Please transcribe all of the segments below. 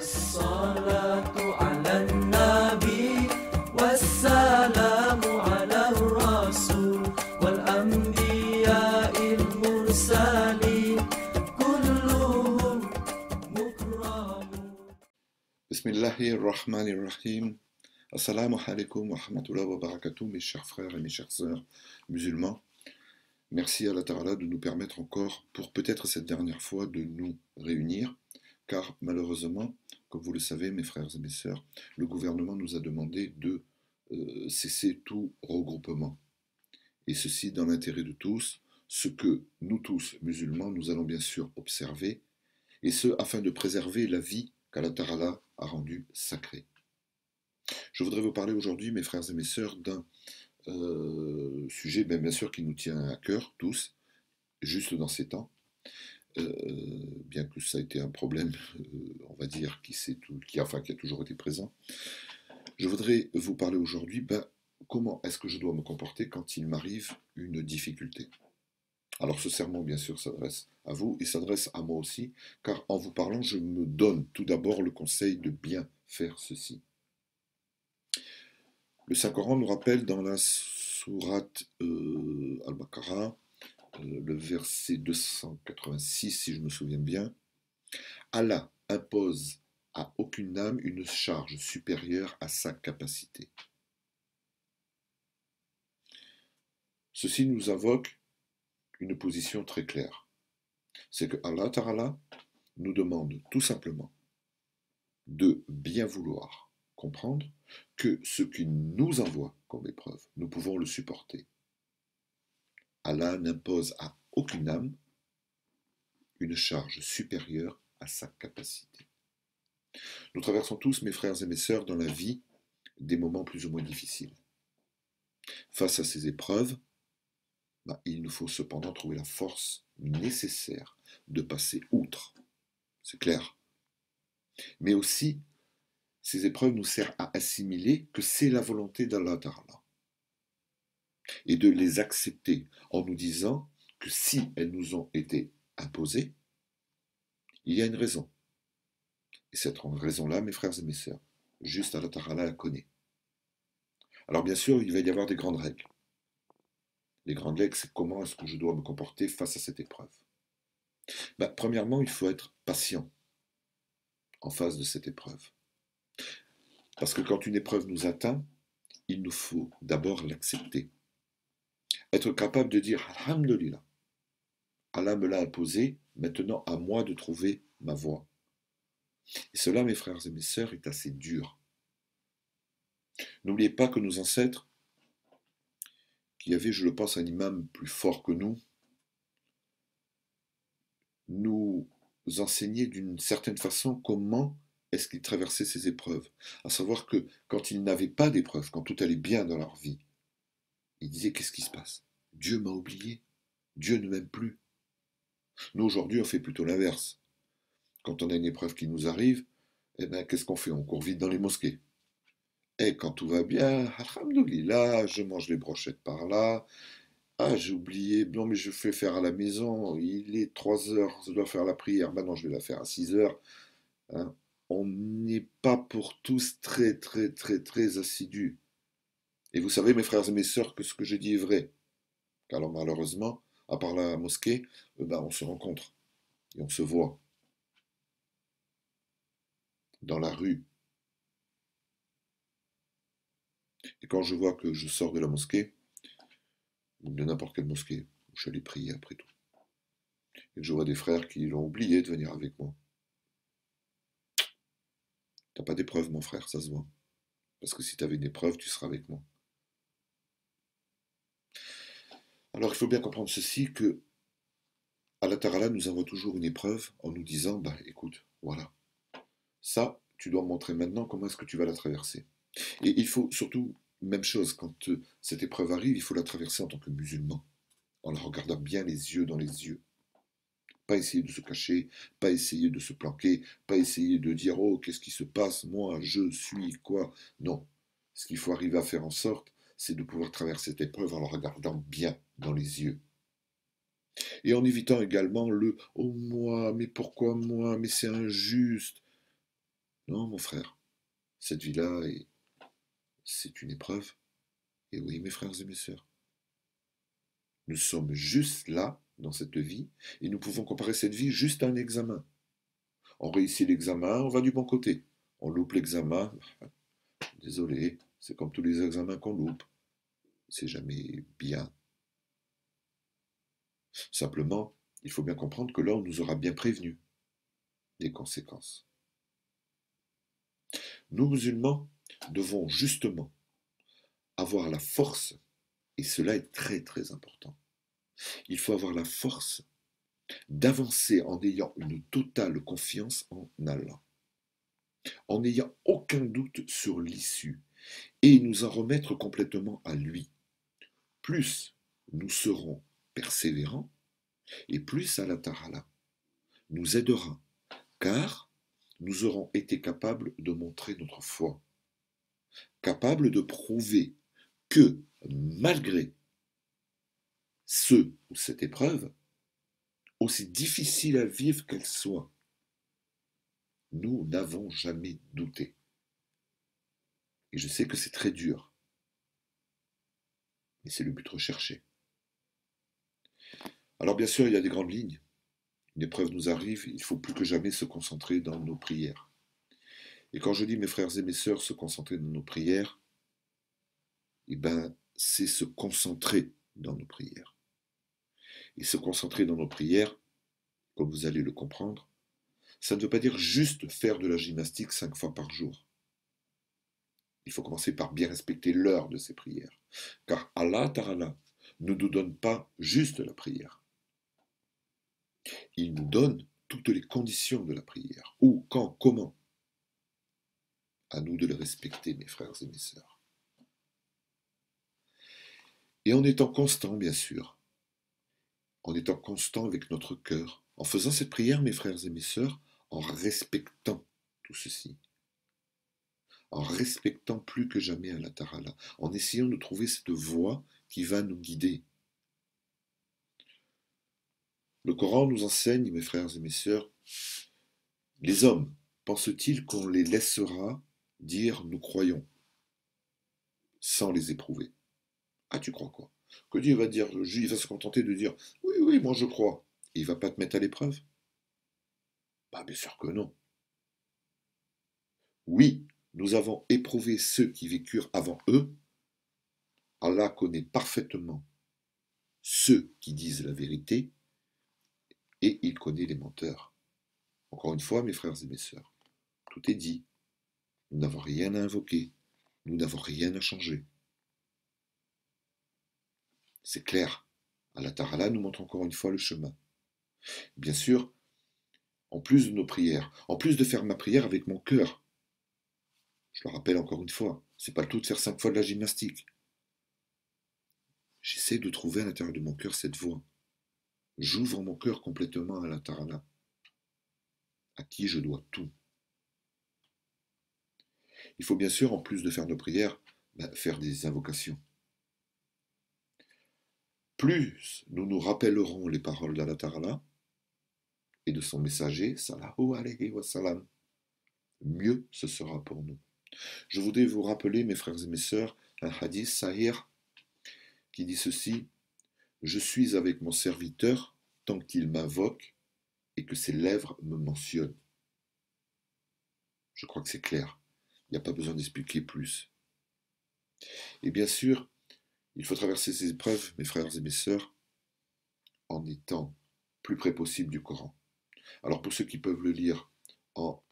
الصلاة على النبي والسلام على الرسول والأنبياء المرسلين كلهم مكرمون. بسم الله الرحمن الرحيم. Assalamu alaikum wa rahmatullahi wa barakatuh, mes chers frères et mes chères sœurs musulmans. Merci à Allah Ta'ala de nous permettre encore, pour peut-être cette dernière fois, de nous réunir, car malheureusement, comme vous le savez, mes frères et mes sœurs, le gouvernement nous a demandé de cesser tout regroupement. Et ceci dans l'intérêt de tous, ce que nous tous, musulmans, nous allons bien sûr observer, et ce, afin de préserver la vie qu'Allah Ta'ala a rendue sacrée. Je voudrais vous parler aujourd'hui, mes frères et mes sœurs, d'un sujet bien sûr qui nous tient à cœur, tous, juste dans ces temps, bien que ça a été un problème, on va dire, qui a toujours été présent. Je voudrais vous parler aujourd'hui, comment est-ce que je dois me comporter quand il m'arrive une difficulté. Alors ce sermon, bien sûr, s'adresse à vous et s'adresse à moi aussi, car en vous parlant, je me donne tout d'abord le conseil de bien faire ceci. Le Saint-Coran nous rappelle dans la sourate Al-Baqarah, le verset 286, si je me souviens bien, Allah impose à aucune âme une charge supérieure à sa capacité. Ceci nous invoque une position très claire. C'est que Allah Ta'ala nous demande tout simplement de bien vouloir comprendre que ce qu'il nous envoie comme épreuve, nous pouvons le supporter. Allah n'impose à aucune âme une charge supérieure à sa capacité. Nous traversons tous, mes frères et mes sœurs, dans la vie, des moments plus ou moins difficiles. Face à ces épreuves, il nous faut cependant trouver la force nécessaire de passer outre. C'est clair. Mais aussi, ces épreuves nous servent à assimiler que c'est la volonté d'Allah Ta'ala et de les accepter en nous disant que si elles nous ont été imposées, il y a une raison. Et cette raison-là, mes frères et mes sœurs, juste Allah Ta'ala la connaît. Alors bien sûr, il va y avoir des grandes règles. Les grandes règles, c'est comment est-ce que je dois me comporter face à cette épreuve. Premièrement, il faut être patient en face de cette épreuve. Parce que quand une épreuve nous atteint, il nous faut d'abord l'accepter. Être capable de dire « Alhamdulillah, Allah me l'a imposé, maintenant à moi de trouver ma voie. » Et cela, mes frères et mes sœurs, est assez dur. N'oubliez pas que nos ancêtres, qui avaient, je le pense, un imam plus fort que nous enseignaient d'une certaine façon comment est-ce qu'ils traversaient ces épreuves. À savoir que quand ils n'avaient pas d'épreuves, quand tout allait bien dans leur vie, ils disaient « Qu'est-ce qui se passe? Dieu m'a oublié. Dieu ne m'aime plus. » Nous, aujourd'hui, on fait plutôt l'inverse. Quand on a une épreuve qui nous arrive, qu'est-ce qu'on fait? On court vite dans les mosquées. Et quand tout va bien, alhamdoulilah, je mange les brochettes par là. Ah, j'ai oublié, non mais je fais faire à la maison, il est 3 heures, je dois faire la prière, non, je vais la faire à 6 heures. Hein. On n'est pas pour tous très assidus. Et vous savez, mes frères et mes sœurs, que ce que je dis est vrai. Alors malheureusement, à part la mosquée, on se rencontre et on se voit dans la rue. Et quand je vois que je sors de la mosquée, ou de n'importe quelle mosquée, où je suis allé prier après tout, et que je vois des frères qui l'ont oublié de venir avec moi. T'as pas d'épreuve, mon frère, ça se voit. Parce que si tu avais une épreuve, tu seras avec moi. Alors il faut bien comprendre ceci, que Allah Ta'ala nous envoie toujours une épreuve en nous disant, écoute, voilà, ça, tu dois me montrer maintenant comment est-ce que tu vas la traverser. Et il faut surtout, même chose, quand cette épreuve arrive, il faut la traverser en tant que musulman, en la regardant bien les yeux dans les yeux. Pas essayer de se cacher, pas essayer de se planquer, pas essayer de dire « Oh, qu'est-ce qui se passe? Moi, je suis quoi ?» Non. Ce qu'il faut arriver à faire en sorte, c'est de pouvoir traverser cette épreuve en la regardant bien dans les yeux. Et en évitant également le « Oh, moi, mais pourquoi moi? Mais c'est injuste !» Non, mon frère, cette vie-là, c'est une épreuve. Et oui, mes frères et mes sœurs, nous sommes juste là, dans cette vie, et nous pouvons comparer cette vie juste à un examen. On réussit l'examen, on va du bon côté. On loupe l'examen, désolé, c'est comme tous les examens qu'on loupe. C'est jamais bien. Simplement, il faut bien comprendre que là, on nous aura bien prévenu des conséquences. Nous, musulmans, devons justement avoir la force, et cela est très très important, il faut avoir la force d'avancer en ayant une totale confiance en Allah, en n'ayant aucun doute sur l'issue, et nous en remettre complètement à lui. Plus nous serons persévérants, et plus Allah Ta'ala nous aidera, car nous aurons été capables de montrer notre foi, capables de prouver que malgré ce ou cette épreuve, aussi difficile à vivre qu'elle soit, nous n'avons jamais douté. Et je sais que c'est très dur, mais c'est le but recherché. Alors bien sûr, il y a des grandes lignes. Une épreuve nous arrive, il faut plus que jamais se concentrer dans nos prières. Et quand je dis, mes frères et mes sœurs, se concentrer dans nos prières, eh ben, c'est se concentrer dans nos prières. Et se concentrer dans nos prières, comme vous allez le comprendre, ça ne veut pas dire juste faire de la gymnastique 5 fois par jour. Il faut commencer par bien respecter l'heure de ces prières. Car Allah Ta'ala ne nous donne pas juste la prière. Il nous donne toutes les conditions de la prière. Où, quand, comment. À nous de le respecter, mes frères et mes sœurs. Et en étant constant, bien sûr, en étant constant avec notre cœur, en faisant cette prière, mes frères et mes sœurs, en respectant tout ceci, en respectant plus que jamais Allah Ta'ala, en essayant de trouver cette voie qui va nous guider. Le Coran nous enseigne, mes frères et mes sœurs, les hommes, pensent-ils qu'on les laissera dire nous croyons, sans les éprouver? Ah, tu crois quoi? Que Dieu va dire, il va se contenter de dire oui, oui, moi je crois. Et il va pas te mettre à l'épreuve? Bah, bien sûr que non. Oui, nous avons éprouvé ceux qui vécurent avant eux. Allah connaît parfaitement ceux qui disent la vérité et il connaît les menteurs. Encore une fois, mes frères et mes sœurs, tout est dit. Nous n'avons rien à invoquer. Nous n'avons rien à changer. C'est clair. Allah Ta'ala nous montre encore une fois le chemin. Bien sûr, en plus de nos prières, en plus de faire ma prière avec mon cœur, je le rappelle encore une fois, c'est pas le tout de faire 5 fois de la gymnastique. J'essaie de trouver à l'intérieur de mon cœur cette voie. J'ouvre mon cœur complètement à Allah Ta'ala, à qui je dois tout. Il faut bien sûr, en plus de faire nos prières, faire des invocations. Plus nous nous rappellerons les paroles d'Allah Ta'ala et de son messager, sallallahu alayhi wa sallam, mieux ce sera pour nous. Je voudrais vous rappeler, mes frères et mes sœurs, un hadith sahih qui dit ceci: je suis avec mon serviteur tant qu'il m'invoque et que ses lèvres me mentionnent. Je crois que c'est clair. Il n'y a pas besoin d'expliquer plus. Et bien sûr, il faut traverser ces épreuves, mes frères et mes sœurs, en étant plus près possible du Coran. Alors pour ceux qui peuvent le lire en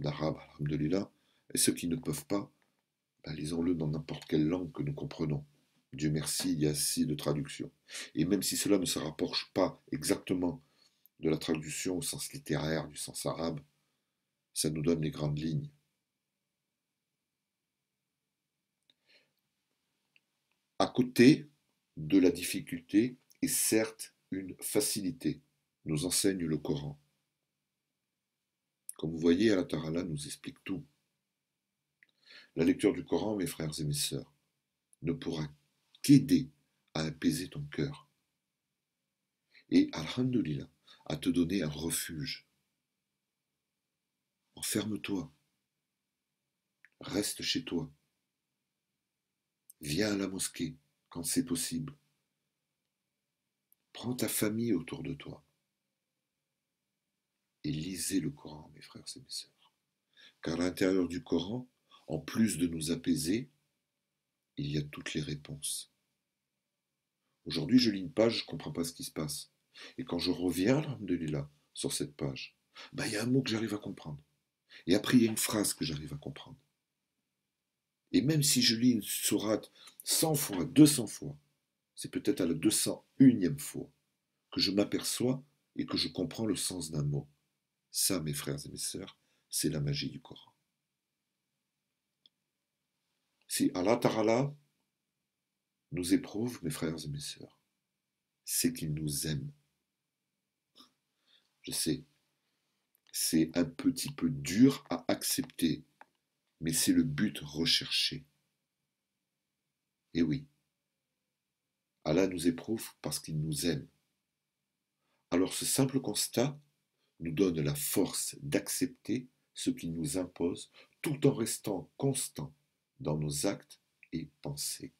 arabe, alhamdoulilah, et ceux qui ne peuvent pas, lisons-le dans n'importe quelle langue que nous comprenons. Dieu merci, il y a assez de traductions. Et même si cela ne se rapproche pas exactement de la traduction au sens littéraire, du sens arabe, ça nous donne les grandes lignes. À côté de la difficulté est certes une facilité, nous enseigne le Coran. Comme vous voyez, Allah Ta'ala nous explique tout. La lecture du Coran, mes frères et mes sœurs, ne pourra qu'aider à apaiser ton cœur. Et, alhamdoulilah, à te donner un refuge. enferme-toi, reste chez toi, viens à la mosquée quand c'est possible, prends ta famille autour de toi et lisez le Coran, mes frères et mes sœurs. Car à l'intérieur du Coran, en plus de nous apaiser, il y a toutes les réponses. Aujourd'hui, je lis une page, je ne comprends pas ce qui se passe. Et quand je reviens, alhamdoulilah, sur cette page, il y a un mot que j'arrive à comprendre. Et après, il y a une phrase que j'arrive à comprendre. Et même si je lis une sourate 100 fois, 200 fois, c'est peut-être à la 201e fois que je m'aperçois et que je comprends le sens d'un mot. Ça, mes frères et mes sœurs, c'est la magie du Coran. Si Allah Ta'ala nous éprouve, mes frères et mes sœurs, c'est qu'il nous aime. Je sais, c'est un petit peu dur à accepter, mais c'est le but recherché. Et oui, Allah nous éprouve parce qu'il nous aime. Alors ce simple constat nous donne la force d'accepter ce qu'il nous impose tout en restant constant dans nos actes et pensées.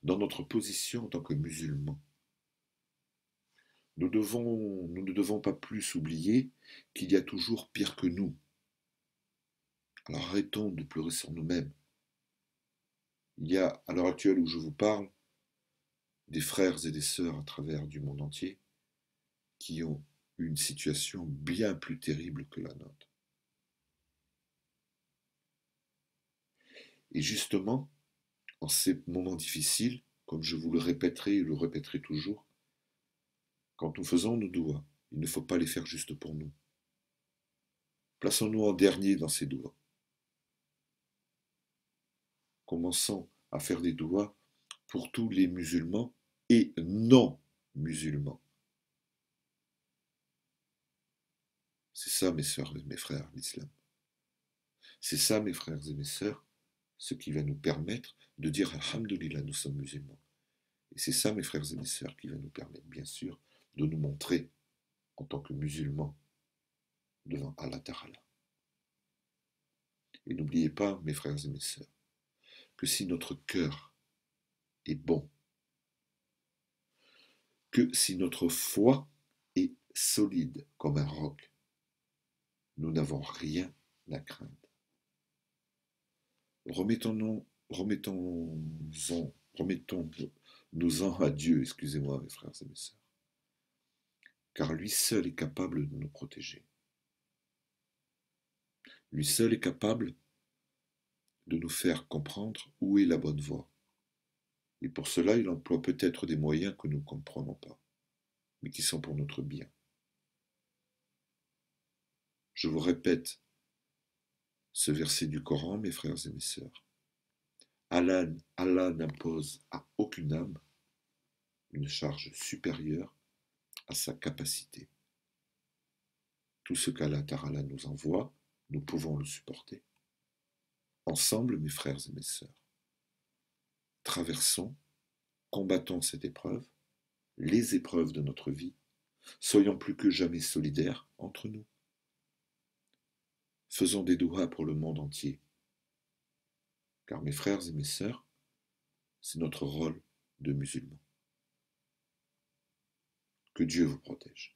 Dans notre position en tant que musulmans, nous ne devons pas plus oublier qu'il y a toujours pire que nous. Alors arrêtons de pleurer sur nous-mêmes. Il y a, à l'heure actuelle où je vous parle, des frères et des sœurs à travers du monde entier qui ont une situation bien plus terrible que la nôtre. Et justement, en ces moments difficiles, comme je vous le répéterai et le répéterai toujours, quand nous faisons nos doigts, il ne faut pas les faire juste pour nous. Plaçons-nous en dernier dans ces doigts. Commençons à faire des doigts pour tous les musulmans et non musulmans. C'est ça, mes sœurs et mes frères, l'islam. C'est ça, mes frères et mes sœurs, ce qui va nous permettre de dire alhamdoulilah, nous sommes musulmans. Et c'est ça, mes frères et mes sœurs, qui va nous permettre, bien sûr, de nous montrer en tant que musulmans devant Allah Ta'ala. Et n'oubliez pas, mes frères et mes sœurs, que si notre cœur est bon, que si notre foi est solide comme un roc, nous n'avons rien à craindre. Remettons-nous-en à Dieu, excusez-moi mes frères et mes sœurs, car lui seul est capable de nous protéger. Lui seul est capable de nous faire comprendre où est la bonne voie. Et pour cela, il emploie peut-être des moyens que nous ne comprenons pas, mais qui sont pour notre bien. Je vous répète ce verset du Coran, mes frères et mes sœurs. Allah n'impose à aucune âme une charge supérieure à sa capacité. Tout ce qu'Allah Ta'ala nous envoie, nous pouvons le supporter. Ensemble, mes frères et mes sœurs, traversons, combattons cette épreuve, les épreuves de notre vie, soyons plus que jamais solidaires entre nous. Faisons des doigts pour le monde entier, car mes frères et mes sœurs, c'est notre rôle de musulmans. Que Dieu vous protège.